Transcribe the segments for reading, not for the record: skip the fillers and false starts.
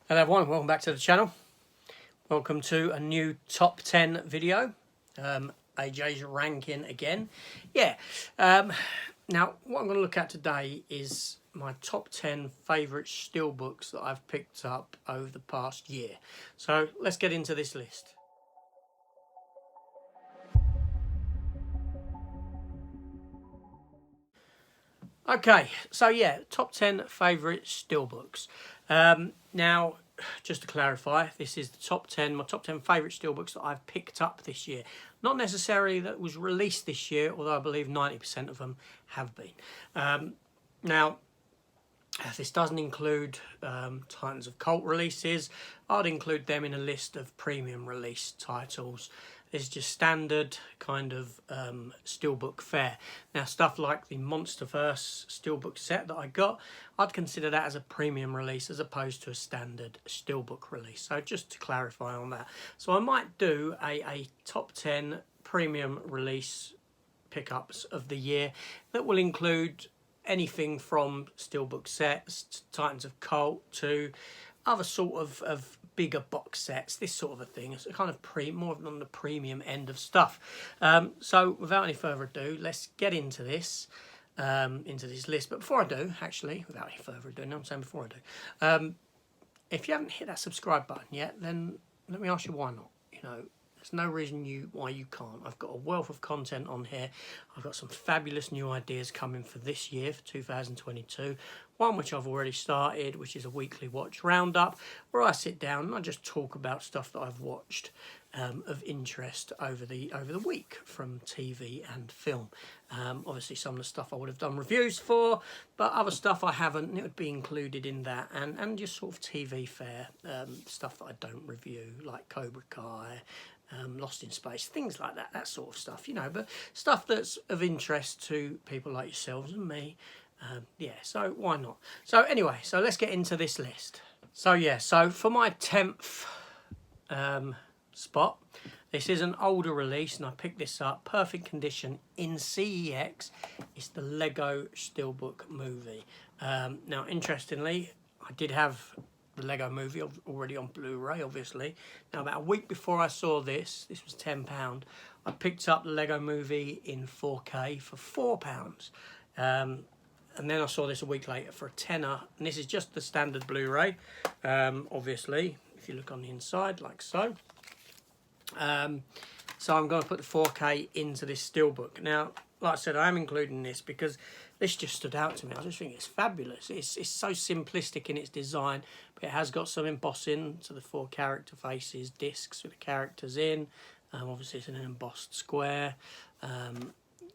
Hello everyone, welcome back to the channel. Welcome to a new top 10 video. AJ's ranking again. Now what I'm going to look at today is my top 10 favourite steelbooks that I've picked up over the past year. So let's get into this list. Okay, so yeah, top 10 favourite steelbooks. Now, just to clarify, this is the top 10, my top 10 favourite steelbooks that I've picked up this year. Not necessarily that was released this year, although I believe 90% of them have been. Now, this doesn't include Titans of Cult releases. I'd include them in a list of premium release titles. This is just standard kind of steelbook fare. Now, stuff like the Monsterverse steelbook set that I got, I'd consider that as a premium release as opposed to a standard steelbook release. So just to clarify on that. So I might do a top 10 premium release pickups of the year that will include anything from steelbook sets to Titans of Cult to other sort of bigger box sets, this sort of a thing. It's kind of more on the premium end of stuff. So without any further ado, let's get into this list. But before I do, actually, without any further ado, no, I'm saying before I do, if you haven't hit that subscribe button yet, then let me ask you why not. You know, there's no reason why you can't. I've got a wealth of content on here. I've got some fabulous new ideas coming for this year, for 2022. One which I've already started, which is a weekly watch roundup, where I sit down and I just talk about stuff that I've watched of interest over the week from TV and film. Obviously, some of the stuff I would have done reviews for, but other stuff I haven't, and it would be included in that, and just sort of TV fare stuff that I don't review, like Cobra Kai. Lost in Space, things like that sort of stuff, you know, but stuff that's of interest to people like yourselves and me. Yeah, so why not? So anyway, so let's get into this list. So yeah, so for my 10th spot, this is an older release and I picked this up, perfect condition in CEX. It's the Lego Steelbook movie. Now, interestingly, I did have the Lego movie already on Blu-ray, obviously. Now, about a week before I saw this was £10, I picked up the Lego movie in 4K for £4. And then I saw this a week later for a tenner, and this is just the standard Blu-ray, obviously, if you look on the inside, like so. So I'm going to put the 4K into this steelbook. Now, like I said, I am including this because this just stood out to me. I just think it's fabulous. It's so simplistic in its design, but it has got some embossing to the 4 character faces, discs with the characters in. Obviously, it's an embossed square.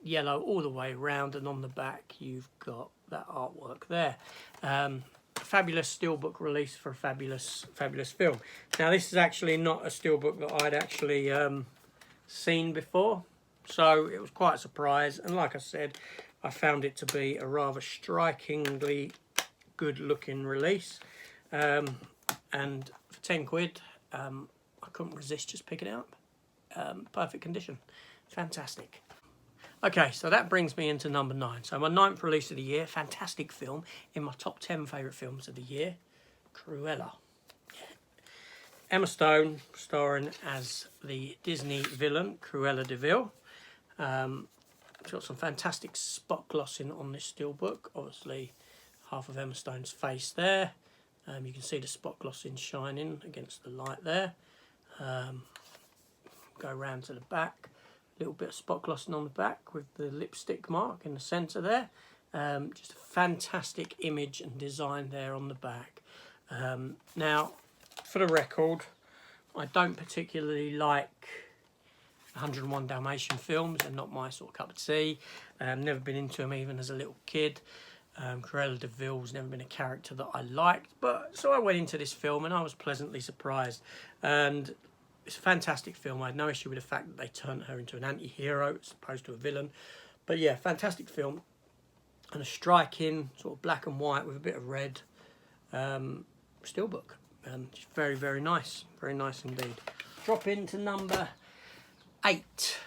Yellow all the way around, and on the back you've got that artwork there. Fabulous steelbook release for a fabulous film. Now, this is actually not a steelbook that I'd actually seen before, so it was quite a surprise, and like I said, I found it to be a rather strikingly good looking release, and for 10 quid I couldn't resist just picking it up. Perfect condition, fantastic. Okay, so that brings me into number 9. So my 9th release of the year, fantastic film, in my top 10 favourite films of the year, Cruella. Yeah. Emma Stone starring as the Disney villain, Cruella de Vil. It's got some fantastic spot glossing on this steelbook. Obviously, half of Emma Stone's face there. You can see the spot glossing shining against the light there. Go round to the back. Little bit of spot glossing on the back with the lipstick mark in the centre there. Just a fantastic image and design there on the back. Now, for the record, I don't particularly like 101 Dalmatian films. They're not my sort of cup of tea. Never been into them even as a little kid. Cruella de Vil's never been a character that I liked. But so I went into this film and I was pleasantly surprised. And it's a fantastic film. I had no issue with the fact that they turned her into an anti-hero as opposed to a villain. But yeah, fantastic film. And a striking sort of black and white with a bit of red steelbook. And just very, very nice. Very nice indeed. Drop into number 8.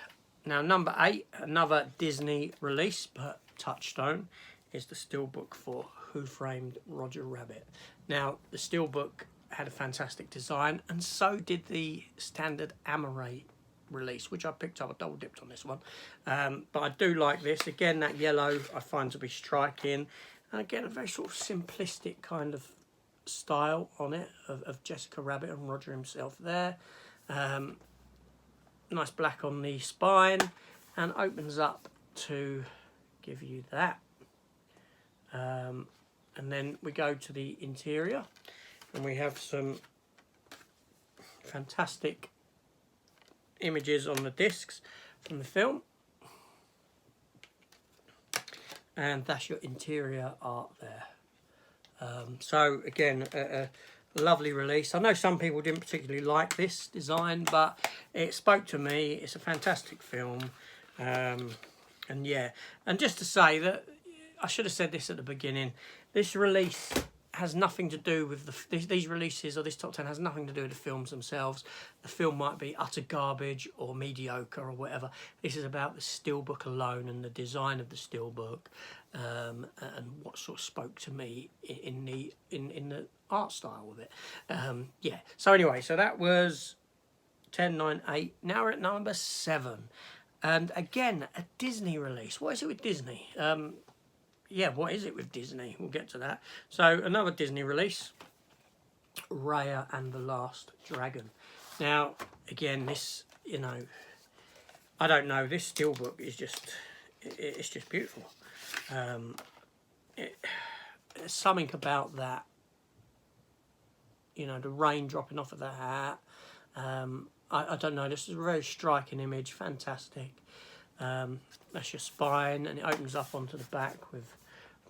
Now, number 8, another Disney release, but Touchstone, is the steelbook for Who Framed Roger Rabbit. Now, the steelbook had a fantastic design, and so did the standard Amaray release, which I picked up. I double dipped on this one, but I do like this. Again, that yellow I find to be striking, and again a very sort of simplistic kind of style on it of Jessica Rabbit and Roger himself there. Nice black on the spine, and opens up to give you that. And then we go to the interior, and we have some fantastic images on the discs from the film, and that's your interior art there. So again, a lovely release. I know some people didn't particularly like this design, but it spoke to me. It's a fantastic film, and yeah, and just to say that I should have said this at the beginning, this release has nothing to do with these releases, or this top 10 has nothing to do with the films themselves. The film might be utter garbage or mediocre or whatever. This is about the steelbook alone and the design of the steelbook, and what sort of spoke to me in the art style of it. Yeah. So anyway, so that was 10, 9, 8. Now we're at number 7, and again a Disney release. What is it with Disney? Yeah, what is it with Disney? We'll get to that. So another Disney release, Raya and the Last Dragon. Now, again, this, you know, I don't know, this steelbook is just, it's just beautiful. There's something about that, you know, the rain dropping off of the hat. I don't know, this is a very striking image, fantastic. That's your spine, and it opens up onto the back with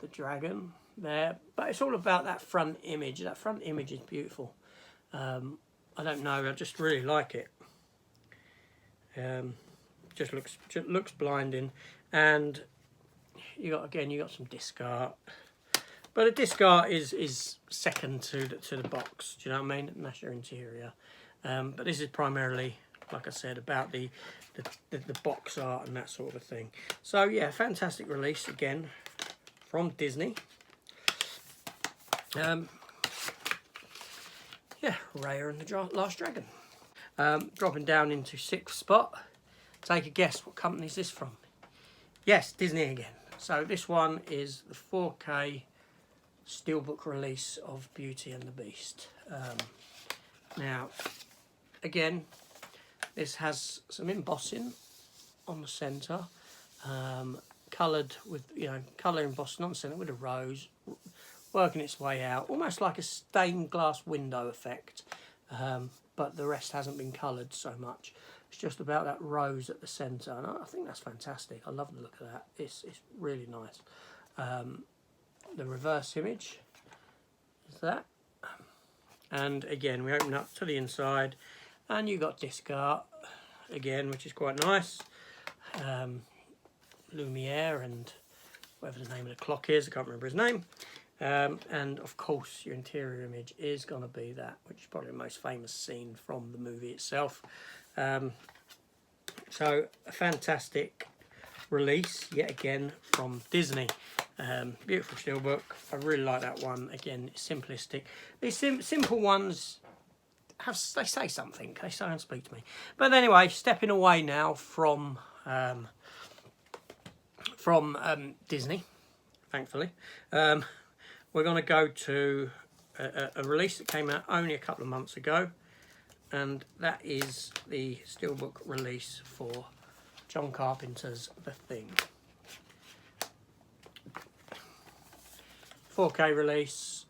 the dragon there, but it's all about that front image. That front image is beautiful. I don't know, I just really like it. Just looks blinding, and you got some disc art, but the disc art is second to the box. Do you know what I mean? And that's your interior. But this is primarily, like I said, about the box art and that sort of thing. So yeah, fantastic release again from Disney. Yeah, Raya and the Last Dragon. Dropping down into 6th spot. Take a guess, what company is this from? Yes, Disney again. So this one is the 4K steelbook release of Beauty and the Beast. Now, again, this has some embossing on the centre, coloured with, you know, colour embossing on the centre with a rose, working its way out, almost like a stained glass window effect, but the rest hasn't been coloured so much. It's just about that rose at the centre, and I think that's fantastic. I love the look of that. It's really nice. The reverse image is that, and again we open up to the inside, and you got disc art again, which is quite nice. Lumiere and whatever the name of the clock is, I can't remember his name. And of course your interior image is going to be that, which is probably the most famous scene from the movie itself. So a fantastic release yet again from Disney. Beautiful steelbook. I really like that one. Again, it's simplistic. These simple ones they say something. They say and speak to me. But anyway, stepping away now from Disney, thankfully. We're going to go to a release that came out only a couple of months ago, and that is the steelbook release for John Carpenter's The Thing. 4K release,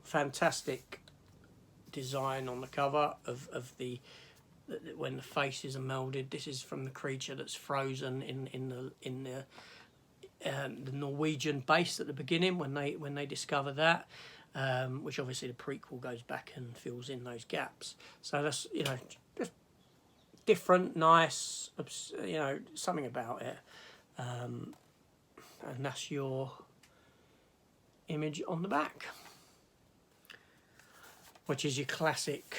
fantastic design on the cover of when the faces are melded. This is from the creature that's frozen in the Norwegian base at the beginning when they discover that, which obviously the prequel goes back and fills in those gaps. So that's, you know, just different, nice, you know, something about it, and that's your image on the back, which is your classic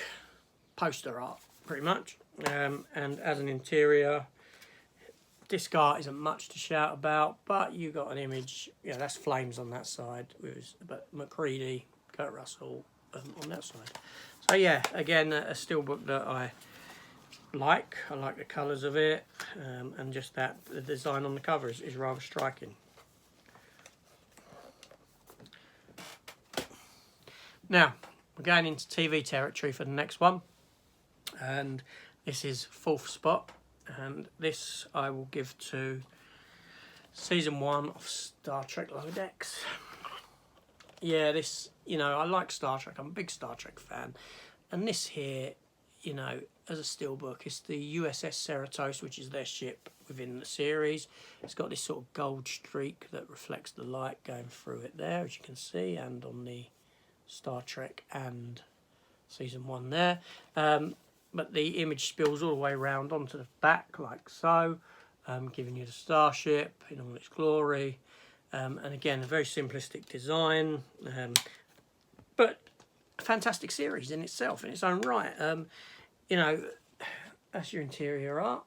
poster art pretty much. And as an interior, disc art isn't much to shout about, but you got an image, yeah, that's flames on that side, but McCready, Kurt Russell, on that side. So yeah, again, a steelbook that I like. I like the colours of it, and just that the design on the cover is rather striking. Now, we're going into TV territory for the next one, and this is 4th spot, and this I will give to Season 1 of Star Trek Lower Decks. Yeah, this, you know, I like Star Trek, I'm a big Star Trek fan, and this here, you know, as a steelbook, it's the USS Cerritos, which is their ship within the series. It's got this sort of gold streak that reflects the light going through it there, as you can see, and on the Star Trek and Season 1 there. But the image spills all the way around onto the back like so, giving you the starship in all its glory. And again, a very simplistic design, but a fantastic series in itself, in its own right. You know, that's your interior art.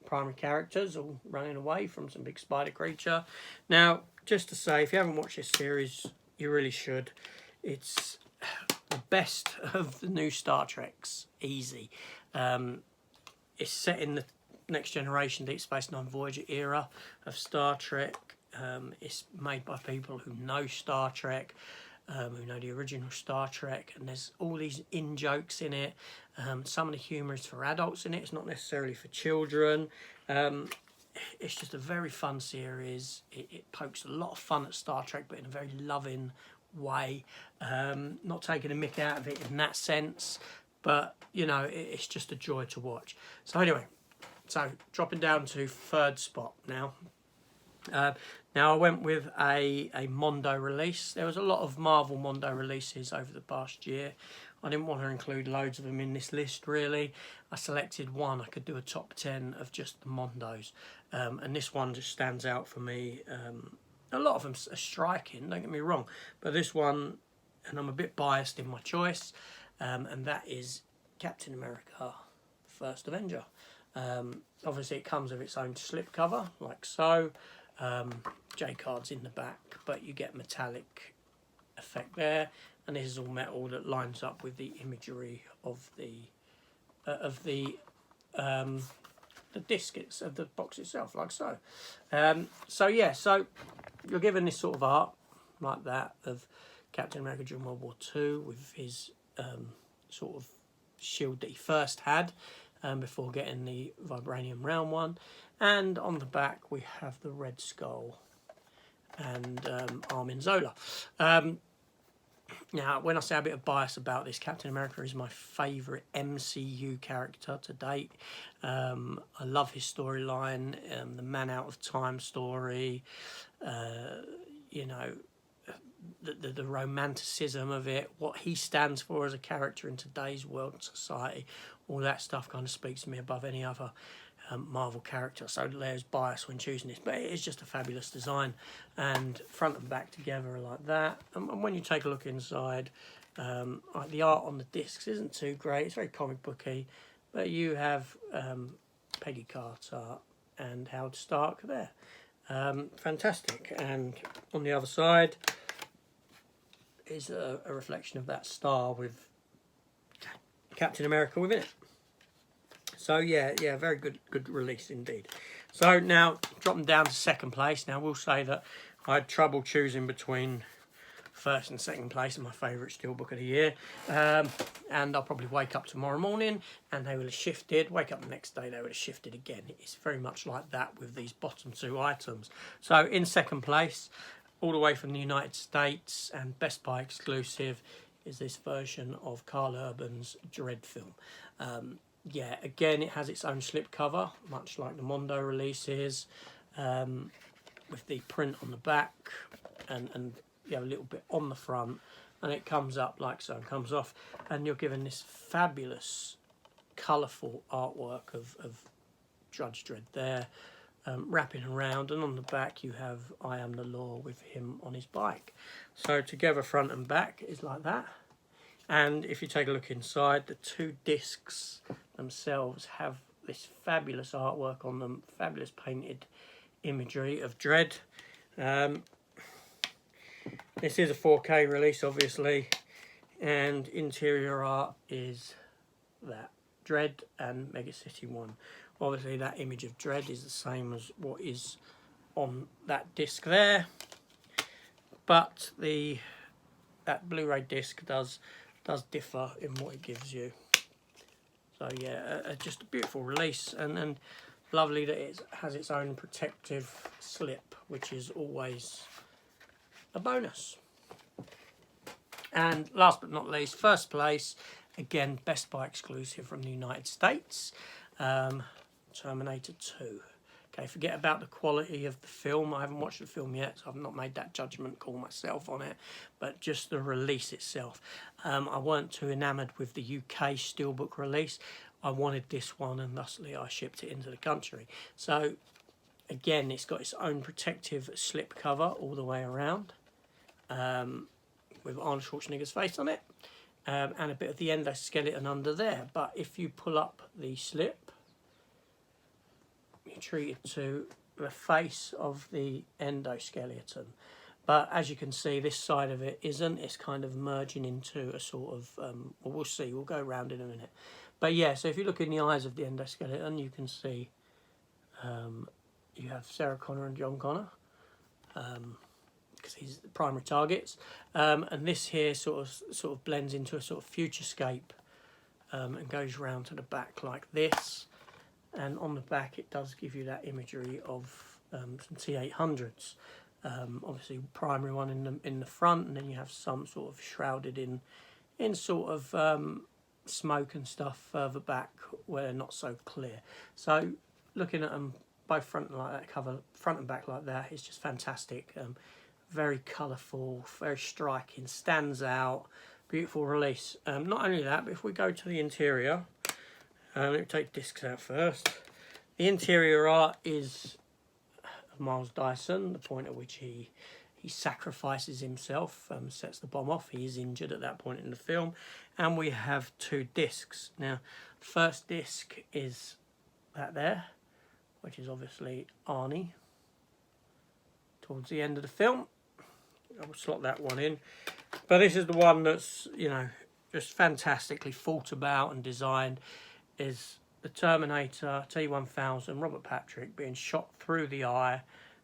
Primary characters all running away from some big spider creature. Now, just to say, if you haven't watched this series, you really should. It's the best of the new Star Treks, easy. It's set in the Next Generation, Deep Space Nine Voyager era of Star Trek. It's made by people who know Star Trek, who know the original Star Trek, and there's all these in-jokes in it. Some of the humour is for adults in it, it's not necessarily for children. It's just a very fun series. It pokes a lot of fun at Star Trek, but in a very loving way. Not taking a mick out of it in that sense, but, you know, it's just a joy to watch. So anyway, so dropping down to 3rd spot now. Now I went with a Mondo release. There was a lot of Marvel Mondo releases over the past year. I didn't want to include loads of them in this list really. I selected one. I could do a top 10 of just the Mondos. And this one just stands out for me. A lot of them are striking, don't get me wrong. But this one, and I'm a bit biased in my choice, and that is Captain America, First Avenger. Obviously it comes with its own slipcover, like so. J-cards in the back, but you get metallic effect there, and this is all metal that lines up with the imagery of the disc, of the box itself, like so. So yeah, so you're given this sort of art like that of Captain America during World War II with his sort of shield that he first had before getting the vibranium round one. And on the back we have the Red Skull and Armin Zola. Now, when I say a bit of bias about this, Captain America is my favourite MCU character to date. I love his storyline, the Man Out of Time story, you know, the romanticism of it, what he stands for as a character in today's world and society. All that stuff kind of speaks to me above any other Marvel character, so there's bias when choosing this, but it is just a fabulous design, and front and back together are like that. And when you take a look inside, like the art on the discs isn't too great, it's very comic booky, but you have Peggy Carter and Howard Stark there. Fantastic. And on the other side is a reflection of that star with Captain America within it. So yeah, very good release indeed. So now dropping down to 2nd place. Now we'll say that I had trouble choosing between 1st and 2nd place in my favourite steelbook of the year, and I'll probably wake up tomorrow morning and they will have shifted. Wake up the next day, they would have shifted again. It's very much like that with these bottom 2 items. So in 2nd place, all the way from the United States and Best Buy exclusive, is this version of Carl Urban's Dread film. Yeah, again, it has its own slipcover, much like the Mondo releases, with the print on the back and you have a little bit on the front, and it comes up like so, and comes off, and you're given this fabulous, colourful artwork of Judge Dredd there, wrapping around, and on the back you have I Am the Law with him on his bike. So together, front and back is like that. And if you take a look inside, the 2 discs themselves have this fabulous artwork on them, fabulous painted imagery of Dredd. This is a 4K release, obviously, And interior art is that. Dread and Mega City 1. Obviously that image of Dread is the same as what is on that disc there. But that Blu-ray disc does differ in what it gives you. So yeah, just a beautiful release, and lovely that it has its own protective slip, which is always a bonus. And last but not least, first place, again, Best Buy exclusive from the United States, Terminator 2. Okay, forget about the quality of the film. I haven't watched the film yet, so I've not made that judgment call myself on it. But just the release itself. I weren't too enamoured with the UK Steelbook release. I wanted this one, and thusly I shipped it into the country. So, again, it's got its own protective slip cover all the way around. With Arnold Schwarzenegger's face on it. And a bit of the endoskeleton under there. But if you pull up the slip, you're treated to the face of the endoskeleton. But as you can see, this side of it isn't. It's kind of merging into a sort of, well, we'll see. We'll go around in a minute. But yeah, so if you look in the eyes of the endoskeleton, you can see you have Sarah Connor and John Connor. Because he's the primary targets. And this here sort of blends into a sort of futurescape and goes round to the back like this. And on the back it does give you that imagery of some T800s. Obviously primary one in the front, and then you have some sort of shrouded in sort of smoke and stuff further back where they're not so clear. So looking at them both front and like that, cover front and back like that, is just fantastic. Very colourful, very striking, stands out, beautiful release. Not only that, but if we go to the interior, let me take discs out first. The interior art is of Miles Dyson, the point at which he sacrifices himself, sets the bomb off. He is injured at that point in the film. And we have 2 discs. Now, the first disc is that there, which is obviously Arnie towards the end of the film. I will slot that one in. But this is the one that's, you know, just fantastically thought about and designed, is the Terminator T1000, Robert Patrick, being shot through the eye,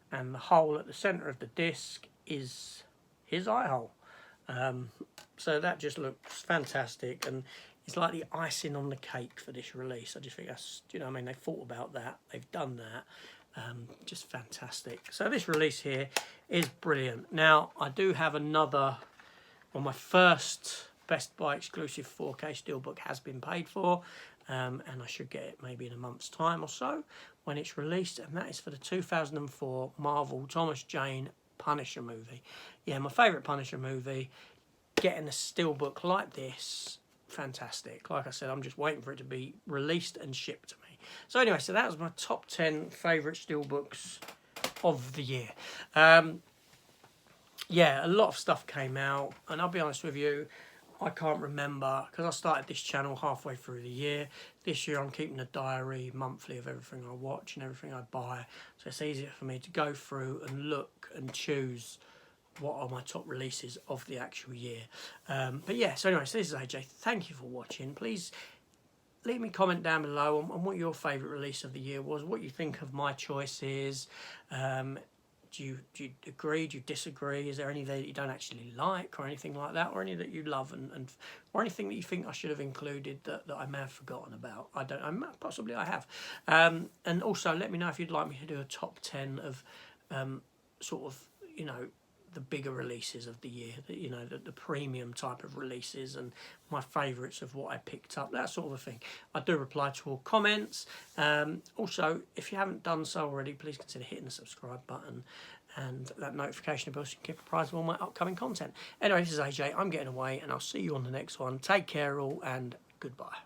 and the hole at the centre of the disc is his eye hole. So that just looks fantastic, and it's like the icing on the cake for this release. I just think that's, you know, I mean, they thought about that, they've done that. Just fantastic. So this release here is brilliant. Now I do have another, well, my first Best Buy exclusive 4K Steelbook has been paid for, and I should get it maybe in a month's time or so when it's released, and that is for the 2004 Marvel Thomas Jane Punisher movie. Yeah, my favourite Punisher movie. Getting a Steelbook like this, fantastic. Like I said, I'm just waiting for it to be released and shipped to me. So anyway, so that was my top 10 favourite Steelbooks of the year. Yeah, a lot of stuff came out, and I'll be honest with you, I can't remember, because I started this channel halfway through the year. This year I'm keeping a diary monthly of everything I watch and everything I buy, so it's easier for me to go through and look and choose what are my top releases of the actual year. But yeah, so anyway, so this is AJ. Thank you for watching. Please leave me a comment down below on what your favourite release of the year was, what you think of my choices. Do you agree? Do you disagree? Is there any that you don't actually like, or anything like that, or any that you love, or anything that you think I should have included that I may have forgotten about? Possibly I have. And also let me know if you'd like me to do a top 10 of sort of, you know, the bigger releases of the year, you know, the premium type of releases, and my favourites of what I picked up, that sort of a thing. I do reply to all comments. Also, if you haven't done so already, please consider hitting the subscribe button and that notification bell so you can keep apprised of all my upcoming content. Anyway, this is AJ. I'm getting away, and I'll see you on the next one. Take care all, and goodbye.